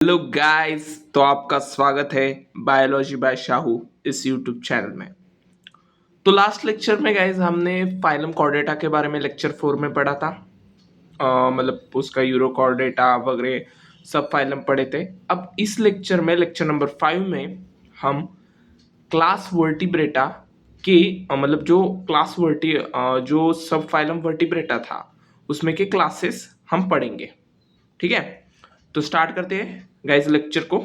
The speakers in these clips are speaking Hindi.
हेलो गाइस, तो आपका स्वागत है बायोलॉजी बाय शाहू इस यूट्यूब चैनल में। तो लास्ट लेक्चर में गाइस हमने फाइलम कॉर्डेटा के बारे में लेक्चर 4 में पढ़ा था। मतलब उसका यूरोकॉर्डेटा वगैरह सब फाइलम पढ़े थे। अब इस लेक्चर में लेक्चर नंबर 5 में हम क्लास वर्टिब्रेटा के मतलब जो क्लास वर्टि जो सब फाइलम वर्टिब्रेटा था उसमें के क्लासेस हम पढ़ेंगे। ठीक है, तो स्टार्ट करते हैं गाइस लेक्चर को।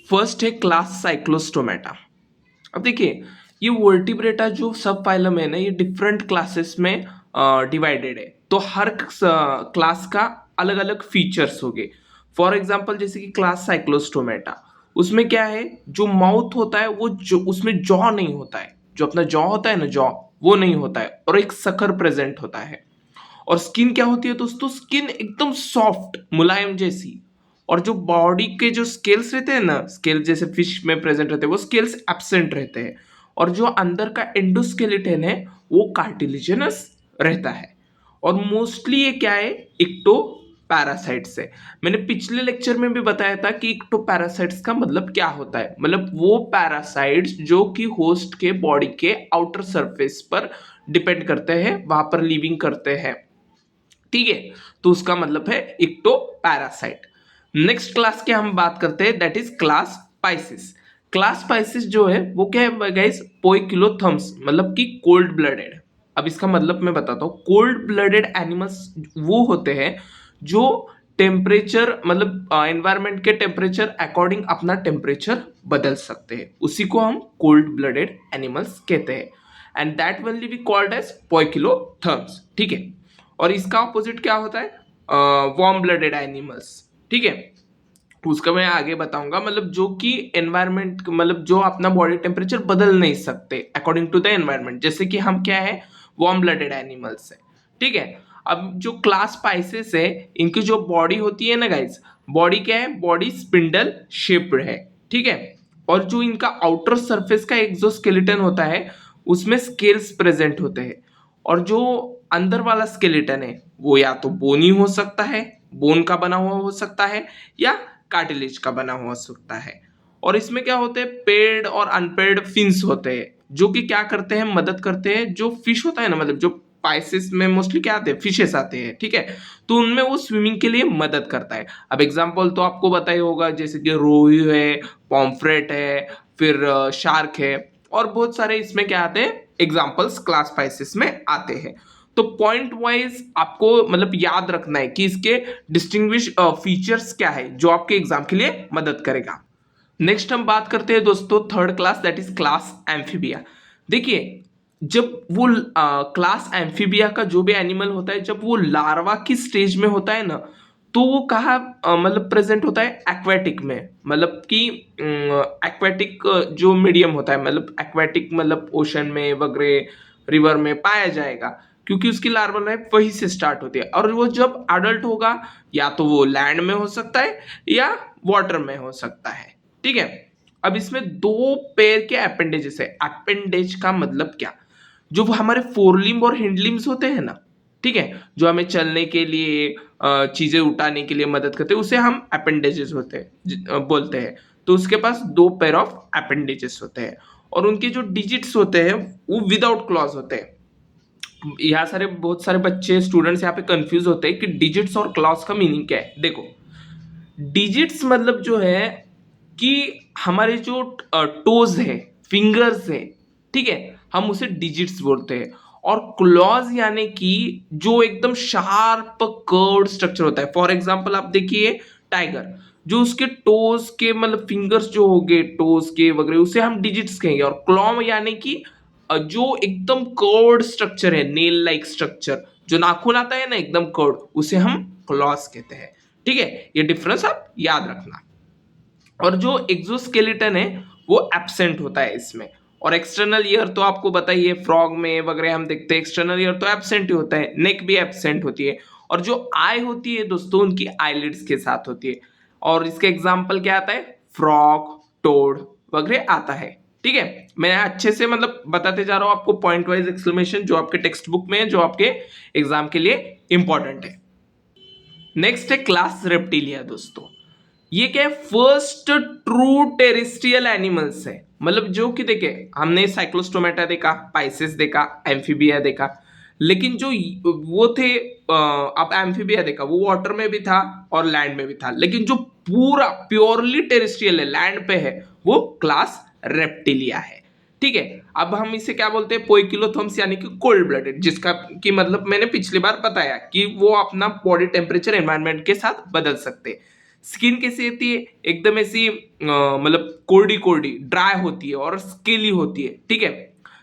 फर्स्ट है क्लास साइक्लोस्टोमेटा। अब देखिए, ये वर्टिब्रेटा जो सब फाइलम है ना, ये डिफरेंट क्लासेस में डिवाइडेड है। तो हर क्लास का अलग अलग फीचर्स हो गए। फॉर एग्जांपल जैसे कि क्लास साइक्लोस्टोमेटा, उसमें क्या है, जो माउथ होता है वो जो उसमें जॉ नहीं होता है, जो अपना जॉ होता है ना, जॉ वो नहीं होता है, और एक सकर प्रेजेंट होता है। और स्किन क्या होती है दोस्तों, स्किन एकदम सॉफ्ट मुलायम जैसी। और जो बॉडी के जो स्केल्स रहते हैं ना, स्केल जैसे फिश में प्रेजेंट रहते हैं, वो स्केल्स एब्सेंट रहते हैं। और जो अंदर का एंडोस्केलेटन है वो कार्टिलेजिनस रहता है। और मोस्टली ये क्या है, इक्टो पैरासाइट्स है। मैंने पिछले लेक्चर में भी बताया था कि इक्टो पैरासाइट्स का मतलब क्या होता है। मतलब वो पैरासाइट्स जो कि होस्ट के बॉडी के आउटर सरफेस पर डिपेंड करते हैं, वहां पर लिविंग करते हैं। ठीक है, तो उसका मतलब है इक्टो पैरासाइट। नेक्स्ट क्लास की हम बात करते हैं, that is class Pisces. Class Pisces जो है वो क्या है गाइस, पोइकिलोथर्म्स, मतलब कि कोल्ड ब्लडेड। अब इसका मतलब मैं बताता हूँ। कोल्ड ब्लडेड एनिमल्स वो होते हैं जो टेम्परेचर मतलब एनवायरमेंट के टेम्परेचर अकॉर्डिंग अपना टेम्परेचर बदल सकते हैं, उसी को हम कोल्ड ब्लडेड एनिमल्स कहते हैं। And that will be called as poikilotherms. ठीक है, और इसका ऑपोजिट क्या होता है, वार्म ब्लडेड एनिमल्स। ठीक है, उसका मैं आगे बताऊंगा। मतलब जो कि एनवायरमेंट, मतलब जो अपना बॉडी टेम्परेचर बदल नहीं सकते अकॉर्डिंग टू द एनवायरमेंट, जैसे कि हम क्या है, वार्म ब्लडेड एनिमल्स है। ठीक है, अब जो क्लास स्पाइसेस है, इनकी जो बॉडी होती है ना गाइस, बॉडी क्या है, बॉडी स्पिंडल शेप्ड है। ठीक है, और जो इनका आउटर सरफेस का एक्सोस्केलेटन होता है उसमें स्केल्स प्रेजेंट होते हैं। और जो अंदर वाला स्केलेटन है वो या तो बोनी हो सकता है, बोन का बना हुआ हो सकता है, या कार्टिलेज का बना हुआ हो सकता है। और इसमें क्या होते हैं, पेड और अनपेड फिन्स होते हैं, जो कि क्या करते हैं, मदद करते हैं। जो फिश होता है ना, मतलब जो पाइसेस में मोस्टली क्या आते हैं, फिशेस आते हैं। ठीक है, तो उनमें वो स्विमिंग के लिए मदद करता है। अब एग्जाम्पल तो आपको पता ही होगा, जैसे कि रोहू है, पॉम्फ्रेट है, फिर शार्क है, और बहुत सारे इसमें क्या आते हैं, एग्जाम्पल्स क्लास स्पाइसेस में आते हैं। तो पॉइंट वाइज आपको मतलब याद रखना है कि इसके डिस्टिंग्विश फीचर्स क्या है, जो आपके एग्जाम के लिए मदद करेगा। नेक्स्ट हम बात करते हैं दोस्तों third class, that is class amphibia. देखिए, जब वो क्लास एम्फीबिया का जो भी एनिमल होता है, जब वो लार्वा की स्टेज में होता है ना, तो वो कहाँ मतलब प्रेजेंट होता है, एक्वेटिक में। मतलब कि एक्वेटिक जो मीडियम होता है, मतलब एक्वेटिक मतलब ओशन में वगैरह, रिवर में पाया जाएगा, क्योंकि उसकी लार्वल लाइफ वहीं से स्टार्ट होती है। और वो जब अडल्ट होगा, या तो वो लैंड में हो सकता है या वाटर में हो सकता है। ठीक है, अब इसमें दो पेयर के अपेंडेजेस है। अपेंडेज का मतलब क्या, जो वो हमारे फोरलिम्ब और हिंडलिम्स होते हैं ना, ठीक है, जो हमें चलने के लिए चीजें उठाने के लिए मदद करते हैं, उसे हम अपेंडेजेस होते हैं बोलते हैं। तो उसके पास दो पेयर ऑफ अपेंडेजेस होते हैं, और उनके जो डिजिट्स होते हैं वो विदाउट क्लॉज होते हैं। यहाँ सारे बहुत सारे बच्चे स्टूडेंट्स यहाँ पे कंफ्यूज होते हैं कि डिजिट्स और क्लॉज का मीनिंग क्या है। देखो, डिजिट्स मतलब जो है कि हमारे जो टोज है, फिंगर्स है, ठीक है, हम उसे डिजिट्स बोलते हैं। और क्लॉज यानी कि जो एकदम शार्प कर्व्ड स्ट्रक्चर होता है। फॉर एग्जांपल आप देखिए टाइगर, जो उसके टोज के मतलब फिंगर्स जो हो गए टोज के वगैरह, उसे हम डिजिट्स कहेंगे। और क्लॉ यानी कि जो एकदम कर्व्ड स्ट्रक्चर है, नेल लाइक स्ट्रक्चर, जो नाखून आता है ना एकदम कर्व्ड, उसे हम क्लॉज कहते हैं। ठीक है, ये डिफरेंस आप याद रखना। और जो एक्सोस्केलेटन है वो एब्सेंट होता है इसमें। और एक्सटर्नल ईयर तो आपको बताइए, फ्रॉग में वगैरह हम देखते हैं एक्सटर्नल ईयर तो एब्सेंट ही होता है, नेक भी एब्सेंट होती है। और जो आई होती है दोस्तों, उनकी आईलिड्स के साथ होती है। और इसके एग्जाम्पल क्या आता है, फ्रॉग, टोड वगैरह आता है। ठीक है, मैं अच्छे से मतलब बताते जा रहा हूं आपको पॉइंट वाइज एक्सप्लेनेशन, जो आपके टेक्स्ट बुक में है, जो आपके एग्जाम के लिए इंपॉर्टेंट है। नेक्स्ट है क्लास रेप्टिलिया दोस्तों। ये क्या है, फर्स्ट ट्रू टेरेस्ट्रियल एनिमल्स है। मतलब जो कि देखे, हमने साइक्लोस्टोमेटा देखा, पाइसेस देखा, एम्फीबिया देखा, लेकिन जो वो थे अब एम्फीबिया देखा, वो वाटर में भी था और लैंड में भी था, लेकिन जो पूरा प्योरली टेरेस्ट्रियल है, लैंड पे है, वो क्लास रेप्टिलिया है। ठीक है, अब हम इसे क्या बोलते हैं, पोइकिलोथर्म्स, यानी कि कोल्ड ब्लडेड, जिसका कि मतलब मैंने पिछली बार बताया कि वो अपना बॉडी टेम्परेचर एनवायरनमेंट के साथ बदल सकते हैं। स्किन कैसी होती है, एकदम ऐसी मतलब कोर्डी कोर्डी ड्राई होती है और स्केली होती है। ठीक है,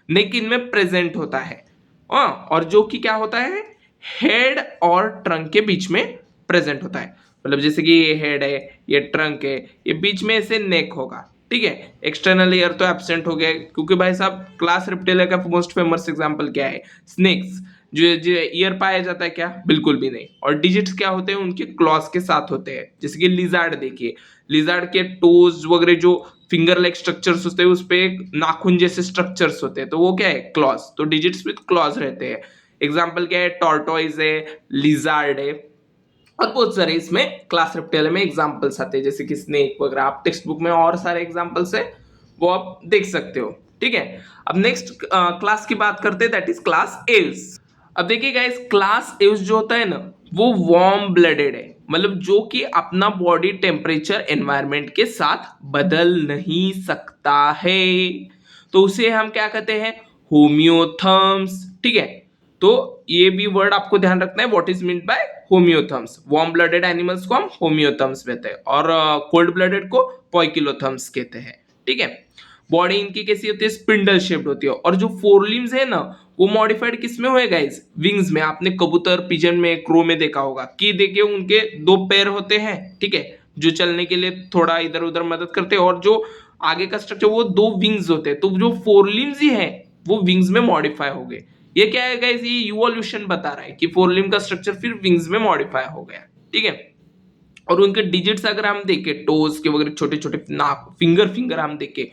नेक इनमें प्रेजेंट होता है। और जो कि क्या होता है, हेड और ट्रंक के बीच में प्रेजेंट होता है। मतलब जैसे कि ये हेड है, ये ट्रंक है, ये बीच में ऐसे नेक होगा। ठीक है, एक्सटर्नल ईयर तो एब्सेंट हो गया, क्योंकि भाई साहब क्लास रेप्टिलिया का मोस्ट फेमस एग्जांपल क्या है, स्नेक्स। जो ईयर पाया जाता है क्या, बिल्कुल भी नहीं। और डिजिट्स क्या होते हैं, उनके क्लॉज के साथ होते हैं। जैसे कि लिजार्ड देखिए, लिजार्ड के टोज वगैरह जो फिंगर लाइक स्ट्रक्चर्स होते हैं, उस पे एक नाखून जैसे स्ट्रक्चर्स होते हैं, तो वो क्या है, क्लॉज। तो डिजिट्स विद क्लॉज रहते हैं। एग्जाम्पल क्या है, टॉर्टोइज है, लिजार्ड है, और बहुत सारे इसमें क्लास रेप्टिलिया में एग्जांपल्स आते हैं, जैसे कि स्नेक वगैरह। आप टेक्स्ट बुक में और सारे एग्जांपल्स है, वो आप देख सकते हो। ठीक है, अब नेक्स्ट क्लास की बात करते हैं, दैट इज क्लास एव्स। अब देखिए गाइस, क्लास एव्स जो होता है ना, वो वार्म ब्लडेड है, मतलब जो कि अपना बॉडी टेम्परेचर एनवायरनमेंट के साथ बदल नहीं सकता है, तो उसे हम क्या कहते हैं, होम्योथर्म्स। ठीक है, तो ये भी वर्ड आपको ध्यान रखना है, what is mean by homeotherms. Warm blooded animals को हम होम्योथर्म्स कहते हैं, और कोल्ड ब्लडेड को पोइकिलोथर्म्स कहते हैं। ठीक है, बॉडी इनकी कैसी होती है, स्पिंडल शेप्ड होती है। और जो फोर लिम्स है ना, वो मॉडिफाइड किस में हुए गाइस, विंग्स में। आपने कबूतर, पिजन में, क्रो में देखा होगा कि देखिए उनके दो पैर होते हैं। ठीक है, जो चलने के लिए थोड़ा इधर उधर मदद करते हैं, और जो आगे का स्ट्रक्चर वो दो विंग्स होते हैं। तो जो फोर लिम्स ही है, वो विंग्स में मॉडिफाई हो गए। ये क्या है गाइस, ये इवोल्यूशन बता रहा है कि फोर लिम्ब का स्ट्रक्चर फिर विंग्स में मॉडिफाई हो गया। ठीक है, और उनके डिजिट्स अगर हम देखें, टोज के वगैरह छोटे छोटे नाक, फिंगर हम देखें,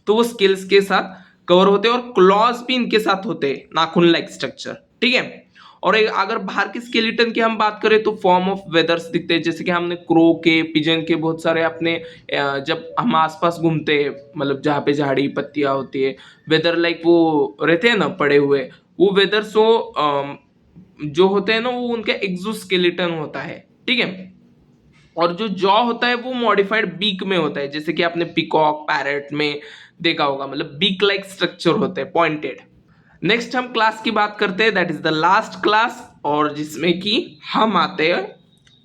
तो वो स्केल्स के साथ कवर होते हैं, और क्लॉज भी इनके साथ होते हैं, नाखून लाइक स्ट्रक्चर। ठीक है, और अगर बाहर के स्केलेटन की हम बात करें, तो फॉर्म ऑफ वेदर्स दिखते हैं, जैसे कि हमने क्रो के, पिजन के बहुत सारे अपने जब हम आसपास घूमते हैं, मतलब जहाँ पे झाड़ी पत्तियां होती है, वेदर लाइक वो रहते हैं ना पड़े हुए, वो वेदर सो जो होते हैं ना, वो उनका एक्सोस्केलेटन होता है। ठीक है, और जो जॉ होता है वो मॉडिफाइड बीक में होता है, जैसे कि आपने पिकॉक, पैरट में देखा होगा, मतलब बीक लाइक स्ट्रक्चर होते हैं, पॉइंटेड। नेक्स्ट हम क्लास की बात करते हैं, that is the last class, और जिसमें कि हम आते हैं,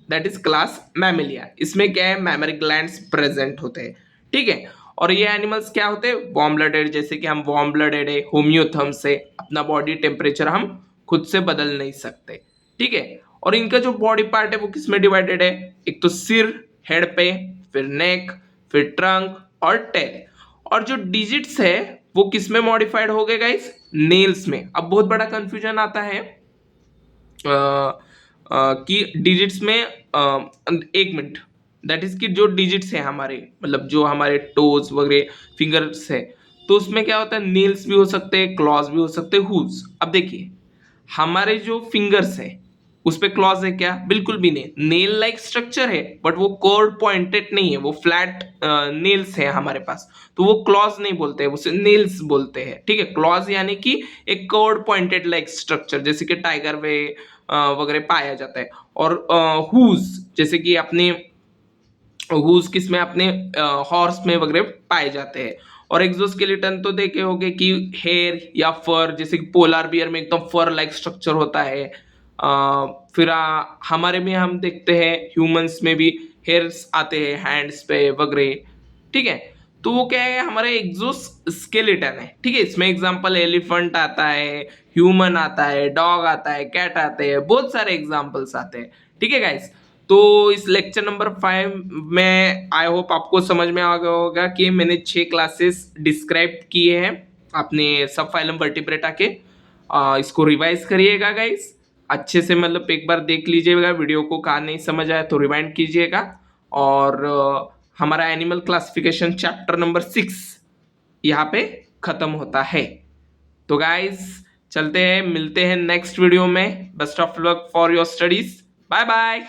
दैट इज क्लास मैमेलिया। इसमें क्या है, मैमरी ग्लैंड्स प्रेजेंट होते हैं। ठीक है, और ये एनिमल्स क्या होते हैं, वार्म ब्लडेड, जैसे कि हम वार्म ब्लडेड है, होम्योथर्म्स से अपना बॉडी टेम्परेचर हम खुद से बदल नहीं सकते। ठीक है, और इनका जो बॉडी पार्ट है वो किस में डिवाइडेड है, एक तो सिर, हेड पे, फिर नेक, फिर ट्रंक और टेल। और जो डिजिट्स है वो किस में मॉडिफाइड हो गए गाइस, नेल्स में। अब बहुत बड़ा कंफ्यूजन आता है कि डिजिट्स में एक मिनट, दैट इज कि जो डिजिट्स है हमारे, मतलब जो हमारे टोज वगैरह, फिंगर्स है, तो उसमें क्या होता है, नेल्स भी हो सकते हैं, क्लॉज भी हो सकते हैं, हूव्स। अब देखिए, हमारे जो फिंगर्स है उस पे क्लॉज है क्या, बिल्कुल भी नहीं। नेल लाइक स्ट्रक्चर है, बट वो कर्व पॉइंटेड नहीं है, वो फ्लैट नेल्स है हमारे पास, तो वो क्लॉज नहीं बोलते हैं, उसे नेल्स बोलते हैं। ठीक है, क्लॉज यानी कि एक कर्व पॉइंटेड लाइक स्ट्रक्चर, जैसे कि टाइगर वे वगैरह पाया जाता है। और हुज, जैसे कि अपने हुज किस में, अपने हॉर्स में वगैरह पाए जाते हैं। और एक्सोस्केलेटन तो देखे होंगे कि हेयर या फर, जैसे कि पोलार बियर में एकदम फर लाइक स्ट्रक्चर होता है। फिर हमारे में हम देखते हैं, ह्यूमंस में भी हेयर्स आते हैं हैंड्स पे वगैरह। ठीक है, तो वो क्या है, हमारे एक्सोस्केलेटन है। ठीक है, इसमें एग्जांपल एलिफेंट आता है, ह्यूमन आता है, डॉग आता है, कैट आते हैं, बहुत सारे एग्जांपल्स आते हैं। ठीक है गाइस, तो इस लेक्चर नंबर 5 में आई होप आपको समझ में आ गया होगा कि मैंने 6 क्लासेस डिस्क्राइब किए हैं अपने सब फाइलम वर्टिब्रेटा के। इसको रिवाइज करिएगा गाइस अच्छे से, मतलब एक बार देख लीजिएगा वीडियो को, कहाँ नहीं समझ आया तो रिवाइंड कीजिएगा। और हमारा एनिमल क्लासिफिकेशन चैप्टर नंबर 6 यहाँ पे खत्म होता है। तो गाइस चलते हैं, मिलते हैं नेक्स्ट वीडियो में। Best of luck for your studies, bye bye.